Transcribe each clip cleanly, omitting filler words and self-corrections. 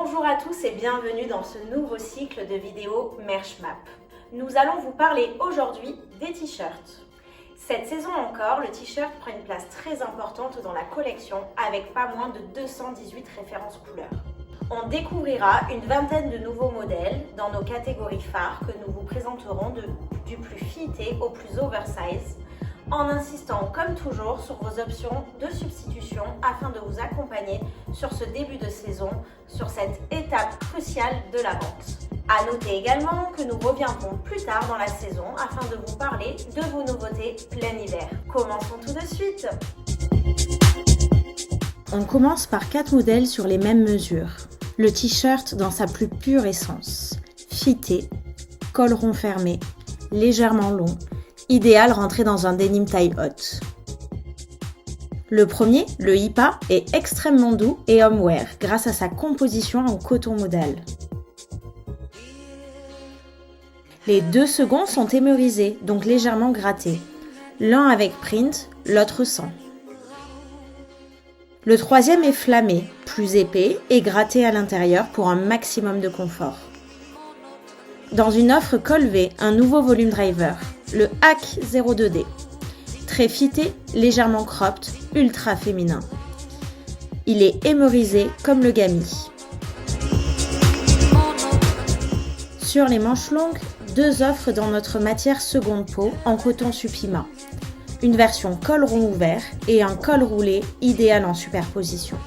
Bonjour à tous et bienvenue dans ce nouveau cycle de vidéos Merchmap. Nous allons vous parler aujourd'hui des t-shirts. Cette saison encore, le t-shirt prend une place très importante dans la collection avec pas moins de 218 références couleurs. On découvrira une vingtaine de nouveaux modèles dans nos catégories phares que nous vous présenterons du plus fité au plus oversize, en insistant comme toujours sur vos options de substitution afin de vous accompagner sur ce début de saison, sur cette étape cruciale de la vente. À noter également que nous reviendrons plus tard dans la saison afin de vous parler de vos nouveautés plein hiver. Commençons tout de suite. On commence par 4 modèles sur les mêmes mesures. Le t-shirt dans sa plus pure essence, fité, col rond fermé, légèrement long, idéal rentré dans un denim taille haute. Le premier, le HIPA, est extrêmement doux et homme-wear grâce à sa composition en coton modal. Les deux seconds sont émeurisés, donc légèrement grattés, l'un avec print, l'autre sans. Le troisième est flammé, plus épais et gratté à l'intérieur pour un maximum de confort. Dans une offre col V, un nouveau volume driver, le Hack 02D. Très fité, légèrement cropped, ultra féminin. Il est émeurisé comme le gami. Sur les manches longues, 2 offres dans notre matière seconde peau en coton Supima. Une version col rond ouvert et un col roulé idéal en superposition.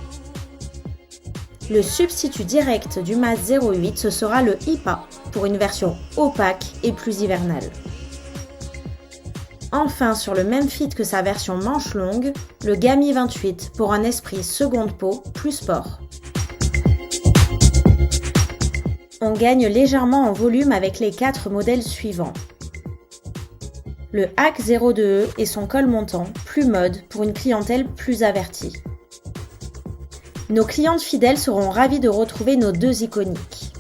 Le substitut direct du Mas 08, ce sera le HIPA pour une version opaque et plus hivernale. Enfin, sur le même fit que sa version manche longue, le Gami 28 pour un esprit seconde peau plus sport. On gagne légèrement en volume avec les 4 modèles suivants. Le Hack 02E et son col montant, plus mode pour une clientèle plus avertie. Nos clientes fidèles seront ravies de retrouver nos 2 iconiques.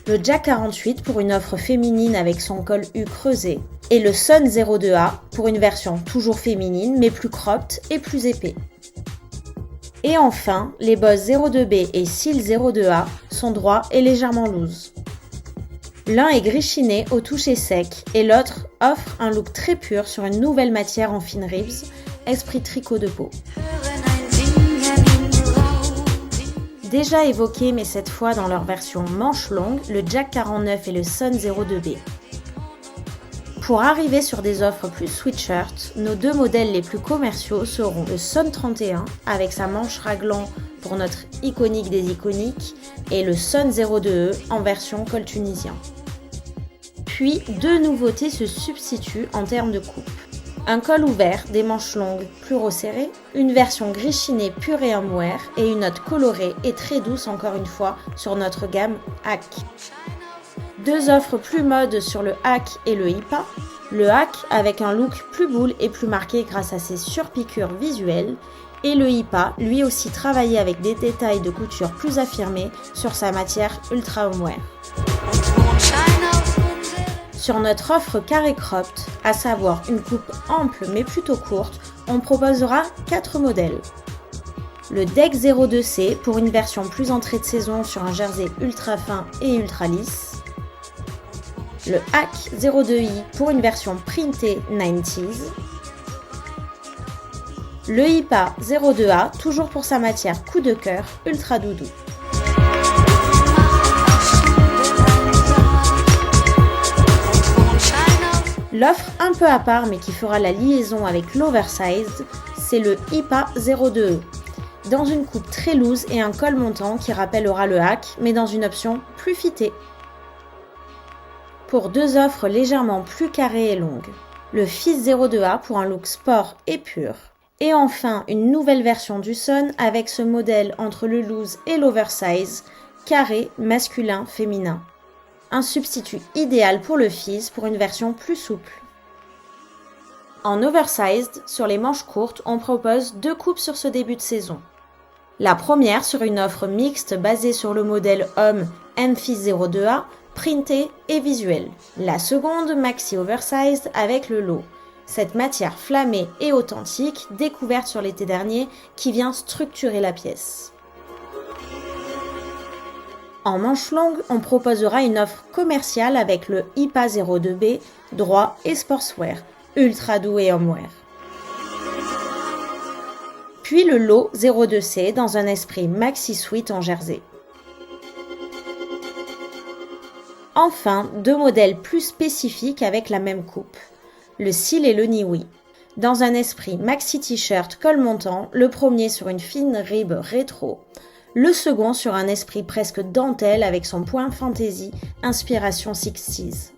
Le Jack 48 pour une offre féminine avec son col U creusé et le Sun 02A pour une version toujours féminine mais plus cropped et plus épais. Et enfin, les Boss 02B et Seal 02A sont droits et légèrement loose. L'un est gris chiné au toucher sec et l'autre offre un look très pur sur une nouvelle matière en fine ribs, esprit tricot de peau. Déjà évoqué mais cette fois dans leur version manche longue, le Jack 49 et le Sun 02B. Pour arriver sur des offres plus sweatshirt, nos 2 modèles les plus commerciaux seront le Sun 31 avec sa manche raglan pour notre iconique des iconiques et le Sun 02E en version col tunisien. Puis 2 nouveautés se substituent en termes de coupe. Un col ouvert, des manches longues plus resserrées, une version gris chiné pure et homme-wear et une note colorée et très douce encore une fois sur notre gamme Hack. 2 offres plus mode sur le Hack et le HIPA. Le Hack avec un look plus boule et plus marqué grâce à ses surpiqûres visuelles et le HIPA lui aussi travaillé avec des détails de couture plus affirmés sur sa matière ultra homme-wear. Sur notre offre carré cropped, à savoir une coupe ample mais plutôt courte, on proposera 4 modèles. Le Deck 02C pour une version plus entrée de saison sur un jersey ultra fin et ultra lisse. Le Hack 02i pour une version printée 90s. Le HIPA 02A toujours pour sa matière coup de cœur ultra doudou. L'offre un peu à part mais qui fera la liaison avec l'oversized, c'est le HIPA 02E, dans une coupe très loose et un col montant qui rappellera le Hack mais dans une option plus fitée. Pour 2 offres légèrement plus carrées et longues, le Fizz 02A pour un look sport et pur. Et enfin une nouvelle version du Sun avec ce modèle entre le loose et l'oversize, carré, masculin, féminin. Un substitut idéal pour le Fizz pour une version plus souple. En oversized, sur les manches courtes, on propose 2 coupes sur ce début de saison. La première sur une offre mixte basée sur le modèle homme M-Fizz 02A, printé et visuel. La seconde maxi oversized avec le lot. Cette matière flammée et authentique, découverte sur l'été dernier, qui vient structurer la pièce. En manche longue, on proposera une offre commerciale avec le IPA 02B, droit et sportswear, ultra doux et homewear. Puis le lot 02C dans un esprit maxi sweat en jersey. Enfin, 2 modèles plus spécifiques avec la même coupe, le cil et le niwi. Dans un esprit maxi t-shirt col montant, le premier sur une fine ribe rétro, le second sur un esprit presque dentelle avec son point fantaisie, inspiration 60s.